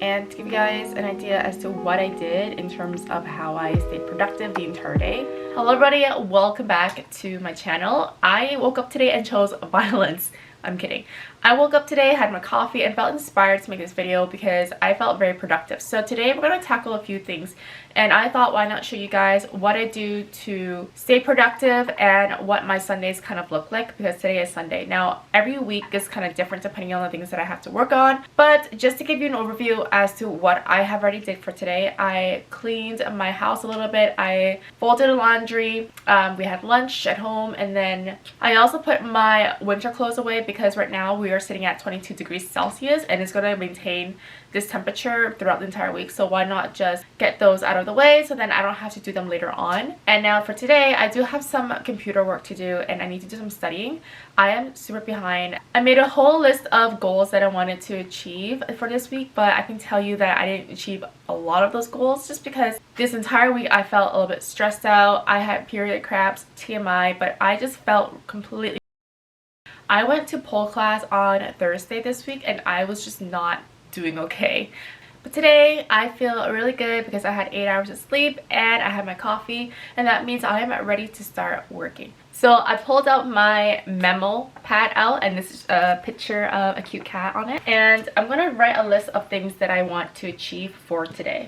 and to give you guys an idea as to what I did in terms of how I stayed productive the entire day. Hello everybody, welcome back to my channel. I woke up today and chose violence. I'm kidding. I woke up today, had my coffee, and felt inspired to make this video because I felt very productive. So today we're going to tackle a few things, and I thought why not show you guys what I do to stay productive and what my Sundays kind of look like, because today is Sunday. Now every week is kind of different depending on the things that I have to work on, but just to give you an overview as to what I have already did for today, I cleaned my house a little bit, I folded laundry, we had lunch at home, and then I also put my winter clothes away because right now we are sitting at 22 degrees Celsius and it's going to maintain this temperature throughout the entire week, so why not just get those out of the way so then I don't have to do them later on. And now for today, I do have some computer work to do and I need to do some studying. I am super behind. I made a whole list of goals that I wanted to achieve for this week, but I can tell you that I didn't achieve a lot of those goals just because this entire week I felt a little bit stressed out. I had period cramps, TMI, but I just felt completely. I went to pole class on Thursday this week and I was just not doing okay. But today I feel really good because I had 8 hours of sleep and I had my coffee, and that means I am ready to start working. So I pulled out my memo pad out, and this is a picture of a cute cat on it, and I'm gonna write a list of things that I want to achieve for today.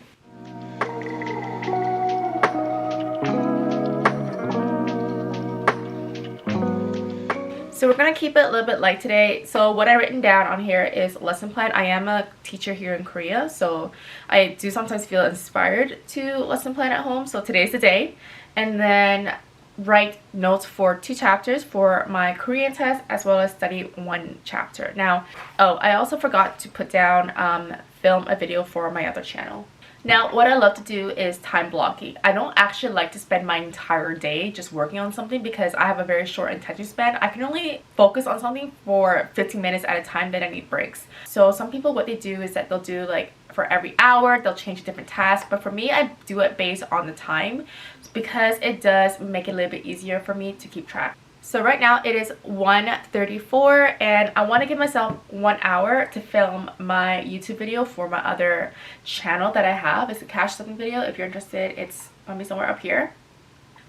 So we're going to keep it a little bit light today. So what I've written down on here is lesson plan. I am a teacher here in Korea, so I do sometimes feel inspired to lesson plan at home. So today's the day. And then write notes for 2 chapters for my Korean test, as well as study 1 chapter. Now, I also forgot to put down film a video for my other channel. Now, what I love to do is time blocking. I don't actually like to spend my entire day just working on something because I have a very short attention span. I can only focus on something for 15 minutes at a time, then I need breaks. So some people, what they do is that they'll do like for every hour, they'll change a different task. But for me, I do it based on the time because it does make it a little bit easier for me to keep track. So right now it is 1:34 and I want to give myself 1 hour to film my YouTube video for my other channel that I have. It's a cash stuffing video. If you're interested, it's going to be somewhere up here.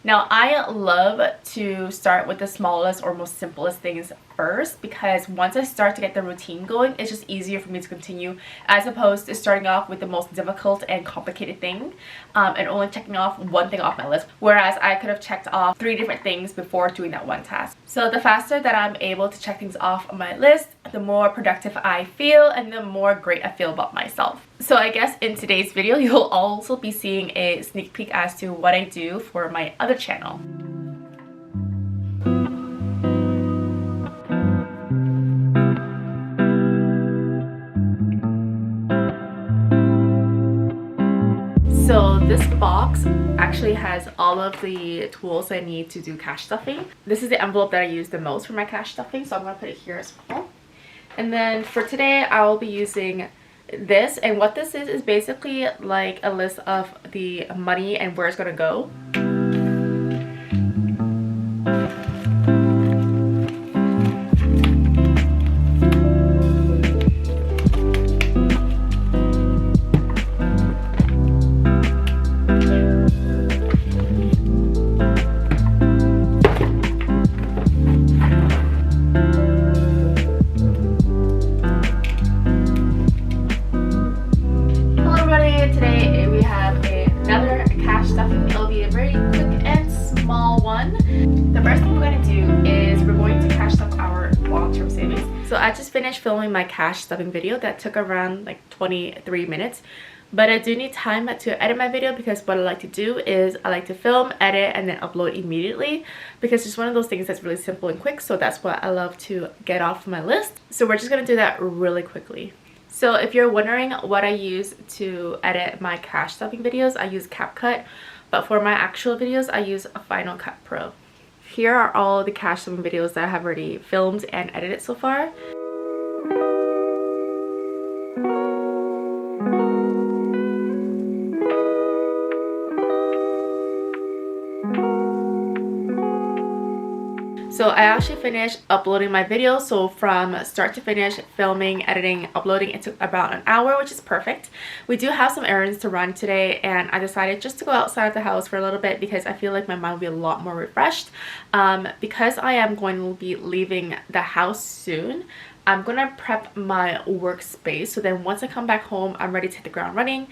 Now, I love to start with the smallest or most simplest things first, because once I start to get the routine going, it's just easier for me to continue, as opposed to starting off with the most difficult and complicated thing and only checking off one thing off my list, whereas I could have checked off 3 different things before doing that one task. So the faster that I'm able to check things off on my list, the more productive I feel and the more great I feel about myself. So I guess in today's video, you'll also be seeing a sneak peek as to what I do for my other channel. So this box actually has all of the tools I need to do cash stuffing. This is the envelope that I use the most for my cash stuffing, so I'm going to put it here as well. And then for today, I will be using this, and what this is basically like a list of the money and where it's going to go. So I just finished filming my cash stuffing video that took around like 23 minutes. But I do need time to edit my video, because what I like to do is I like to film, edit, and then upload immediately, because it's one of those things that's really simple and quick. So that's what I love to get off my list. So we're just going to do that really quickly. So if you're wondering what I use to edit my cash stuffing videos, I use CapCut. But for my actual videos, I use Final Cut Pro. Here are all the cash stuffing videos that I have already filmed and edited so far. So I actually finished uploading my video. So from start to finish, filming, editing, uploading, it took about an hour, which is perfect. We do have some errands to run today, and I decided just to go outside of the house for a little bit because I feel like my mind will be a lot more refreshed. Because I am going to be leaving the house soon, I'm gonna prep my workspace, so then once I come back home, I'm ready to hit the ground running.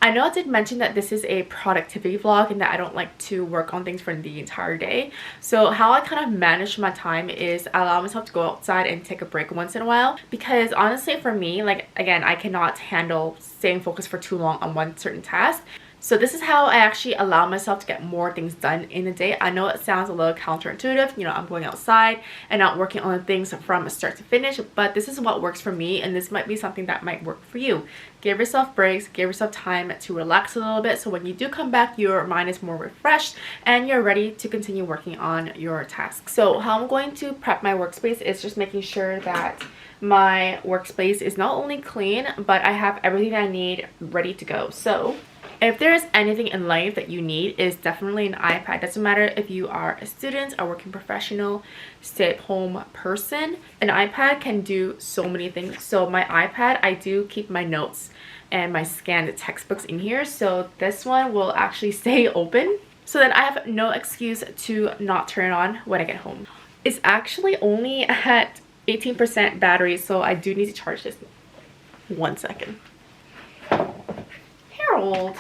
I know I did mention that this is a productivity vlog and that I don't like to work on things for the entire day. So how I kind of manage my time is I allow myself to go outside and take a break once in a while, because honestly for me, like again, I cannot handle staying focused for too long on one certain task. So this is how I actually allow myself to get more things done in a day. I know it sounds a little counterintuitive, you know, I'm going outside and not working on things from start to finish, but this is what works for me, and this might be something that might work for you. Give yourself breaks, give yourself time to relax a little bit, so when you do come back, your mind is more refreshed and you're ready to continue working on your tasks. So how I'm going to prep my workspace is just making sure that my workspace is not only clean, but I have everything I need ready to go. So if there's anything in life that you need, is definitely an iPad. Doesn't matter if you are a student, a working professional, stay-at-home person, an iPad can do so many things. So my iPad, I do keep my notes and my scanned textbooks in here, so this one will actually stay open so that I have no excuse to not turn it on when I get home. It's actually only at 18% battery, so I do need to charge this. 1 second. Harold.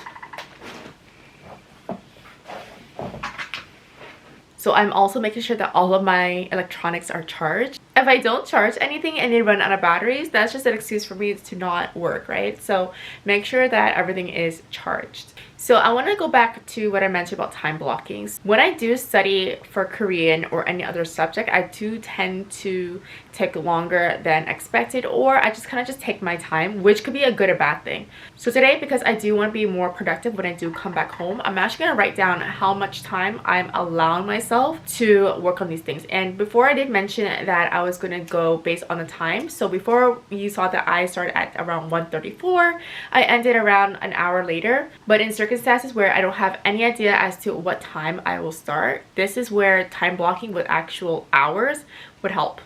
So I'm also making sure that all of my electronics are charged. If I don't charge anything and they run out of batteries, that's just an excuse for me to not work, right? So make sure that everything is charged. So I want to go back to what I mentioned about time blocking. When I do study for Korean or any other subject, I do tend to take longer than expected, or I just kind of just take my time, which could be a good or bad thing. So today, because I do want to be more productive when I do come back home, I'm actually going to write down how much time I'm allowing myself to work on these things. And before, I did mention that I was going to go based on the time. So before, you saw that I started at around 1:34. I ended around an hour later. But in circumstances where I don't have any idea as to what time I will start, this is where time blocking with actual hours would help.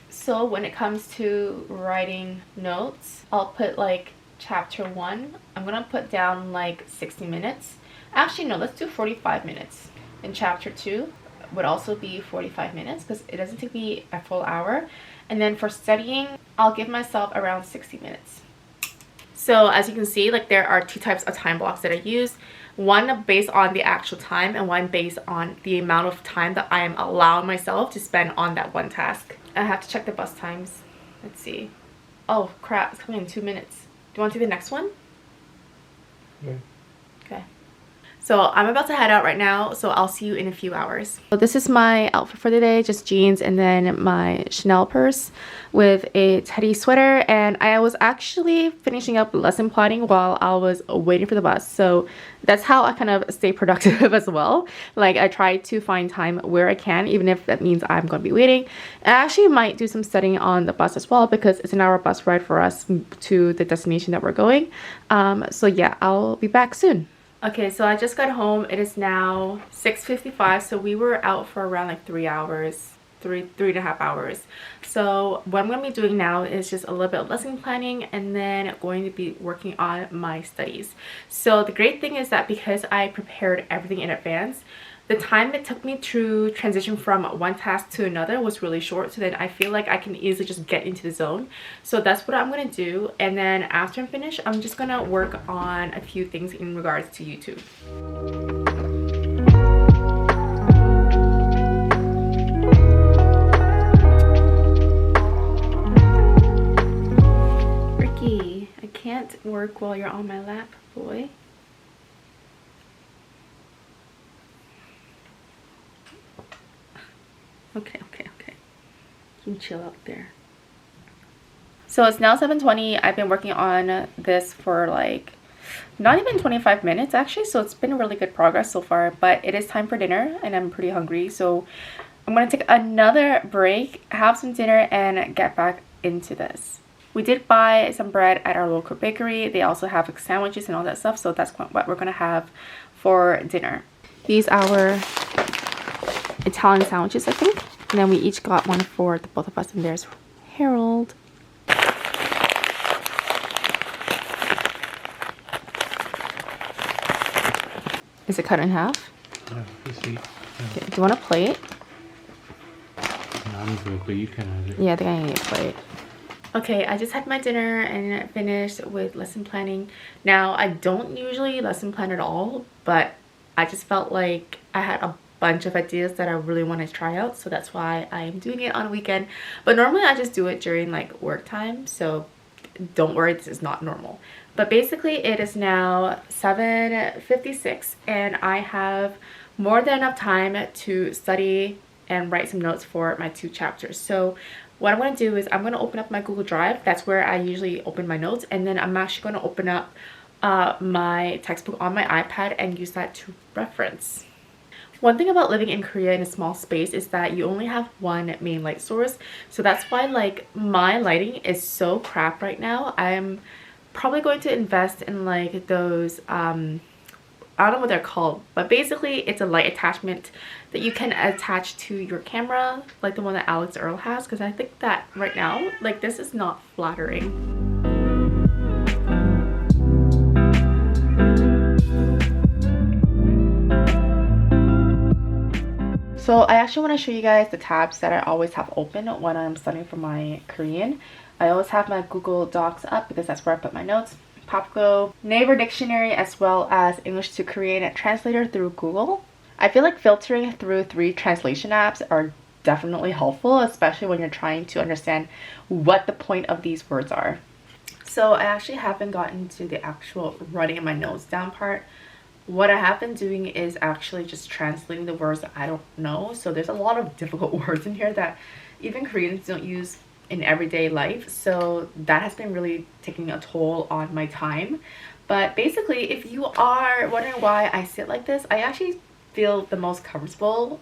So when it comes to writing notes, I'll put like chapter 1. I'm gonna put down like 60 minutes. Actually no, let's do 45 minutes. And chapter 2 would also be 45 minutes because it doesn't take me a full hour. And then for studying, I'll give myself around 60 minutes. So as you can see, like there are 2 types of time blocks that I use. One based on the actual time and one based on the amount of time that I am allowing myself to spend on that one task. I have to check the bus times. Let's see. Oh crap, it's coming in 2 minutes. Do you want to do the next one? Yeah. Okay. So I'm about to head out right now, so I'll see you in a few hours. So this is my outfit for the day, just jeans and then my Chanel purse with a teddy sweater. And I was actually finishing up lesson planning while I was waiting for the bus. So that's how I kind of stay productive as well. Like I try to find time where I can, even if that means I'm going to be waiting. I actually might do some studying on the bus as well because it's an hour bus ride for us to the destination that we're going. So yeah, I'll be back soon. Okay, so I just got home. It is now 6:55, so we were out for around like 3 hours, three and a half hours. So what I'm going to be doing now is just a little bit of lesson planning and then going to be working on my studies. So the great thing is that because I prepared everything in advance, the time it took me to transition from one task to another was really short, so then I feel like I can easily just get into the zone. So that's what I'm going to do, and then after I'm finished, I'm just going to work on a few things in regards to YouTube. Ricky, I can't work while you're on my lap, boy. Okay. You can chill out there. So it's now 7:20. I've been working on this for like not even 25 minutes actually, so it's been really good progress so far, but it is time for dinner and I'm pretty hungry, so I'm gonna take another break, have some dinner, and get back into this. We did buy some bread at our local bakery. They also have like sandwiches and all that stuff, so that's what we're gonna have for dinner. These are our Italian sandwiches, I think. And then we each got one for the both of us, and there's Harold. Is it cut in half? Yeah, you see. Okay, do you want a plate? I'm good, but you can have it. Yeah, I think I need a plate. Okay, I just had my dinner and finished with lesson planning. Now, I don't usually lesson plan at all, but I just felt like I had a bunch of ideas that I really want to try out, so that's why I am doing it on a weekend. But normally I just do it during like work time, so don't worry, this is not normal. But basically it is now 7:56 and I have more than enough time to study and write some notes for my 2 chapters. So what I'm going to do is I'm going to open up my Google Drive. That's where I usually open my notes, and then I'm actually going to open up my textbook on my iPad and use that to reference. One thing about living in Korea in a small space is that you only have one main light source. So that's why like my lighting is so crap right now. I'm probably going to invest in like those I don't know what they're called, but basically it's a light attachment that you can attach to your camera, like the one that Alex Earl has, because I think that right now like this is not flattering. So I actually want to show you guys the tabs that I always have open when I'm studying for my Korean. I always have my Google Docs up because that's where I put my notes. Popgo, Naver Dictionary, as well as English to Korean translator through Google. I feel like filtering through 3 translation apps are definitely helpful, especially when you're trying to understand what the point of these words are. So I actually haven't gotten to the actual writing my notes down part. What I have been doing is actually just translating the words that I don't know. So there's a lot of difficult words in here that even Koreans don't use in everyday life, so that has been really taking a toll on my time. But basically, if you are wondering why I sit like this, I actually feel the most comfortable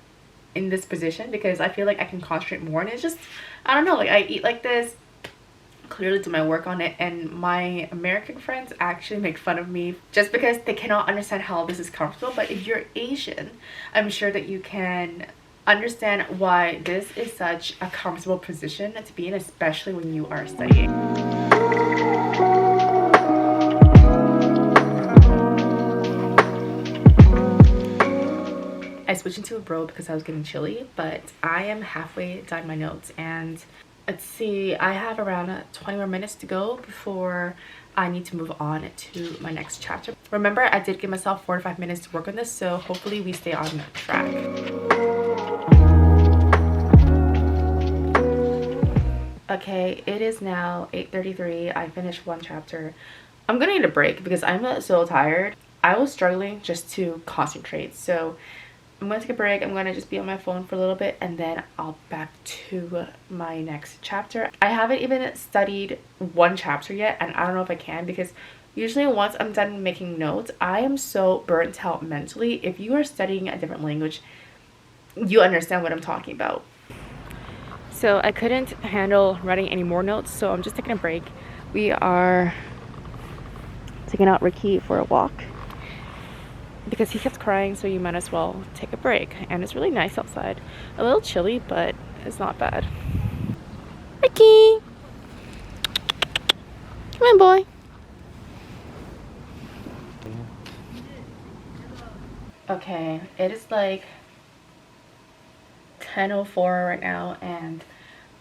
in this position because I feel like I can concentrate more, and it's just, I don't know, like I eat like this, clearly do my work on it, and my American friends actually make fun of me just because they cannot understand how this is comfortable. But if you're Asian, I'm sure that you can understand why this is such a comfortable position to be in, especially when you are studying. I switched into a bro because I was getting chilly, but I am halfway done my notes, and let's see, I have around 20 more minutes to go before I need to move on to my next chapter. Remember, I did give myself 4 to 5 minutes to work on this, so hopefully we stay on track. Okay, it is now 8:33. I finished 1 chapter. I'm gonna need a break because I'm so tired. I was struggling just to concentrate, so I'm gonna take a break. I'm gonna just be on my phone for a little bit, and then I'll back to my next chapter. I haven't even studied 1 chapter yet, and I don't know if I can, because usually once I'm done making notes, I am so burnt out mentally. If you are studying a different language, you understand what I'm talking about. So I couldn't handle writing any more notes, so I'm just taking a break. We are taking out Ricky for a walk because he kept crying, so you might as well take a break. And it's really nice outside. A little chilly, but it's not bad. Ricky! Come on, boy. Okay, it is like 10:04 right now, and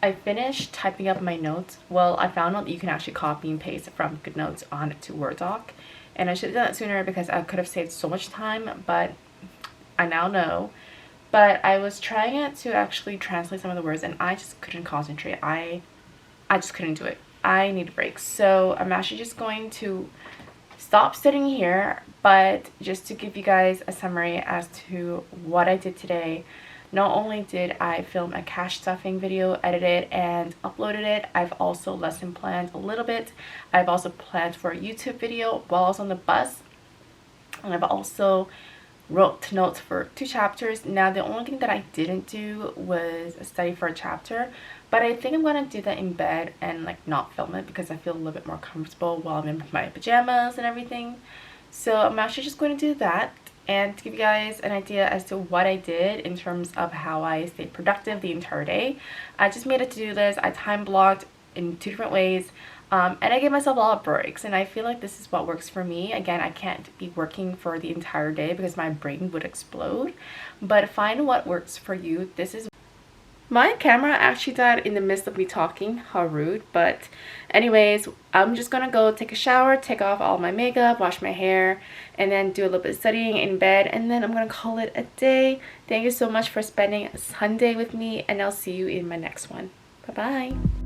I finished typing up my notes. Well, I found out that you can actually copy and paste from GoodNotes onto Word doc, and I should have done that sooner because I could have saved so much time, but I now know. But I was trying to actually translate some of the words, and I just couldn't concentrate. I just couldn't do it. I need a break. So I'm actually just going to stop sitting here, but just to give you guys a summary as to what I did today. Not only did I film a cash stuffing video, edit it, and uploaded it, I've also lesson planned a little bit. I've also planned for a YouTube video while I was on the bus. And I've also wrote notes for 2 chapters. Now, the only thing that I didn't do was study for a chapter. But I think I'm going to do that in bed and like not film it because I feel a little bit more comfortable while I'm in my pajamas and everything. So I'm actually just going to do that. and to give you guys an idea as to what I did in terms of how I stayed productive the entire day. I just made a to-do list. I time blocked in 2 different ways, and I gave myself a lot of breaks, and I feel like this is what works for me. Again, I can't be working for the entire day because my brain would explode, but find what works for you. This is my camera actually died in the midst of me talking. How rude. But anyways, I'm just gonna go take a shower, take off all my makeup, wash my hair, and then do a little bit of studying in bed, and then I'm gonna call it a day. Thank you so much for spending Sunday with me, and I'll see you in my next one. Bye bye.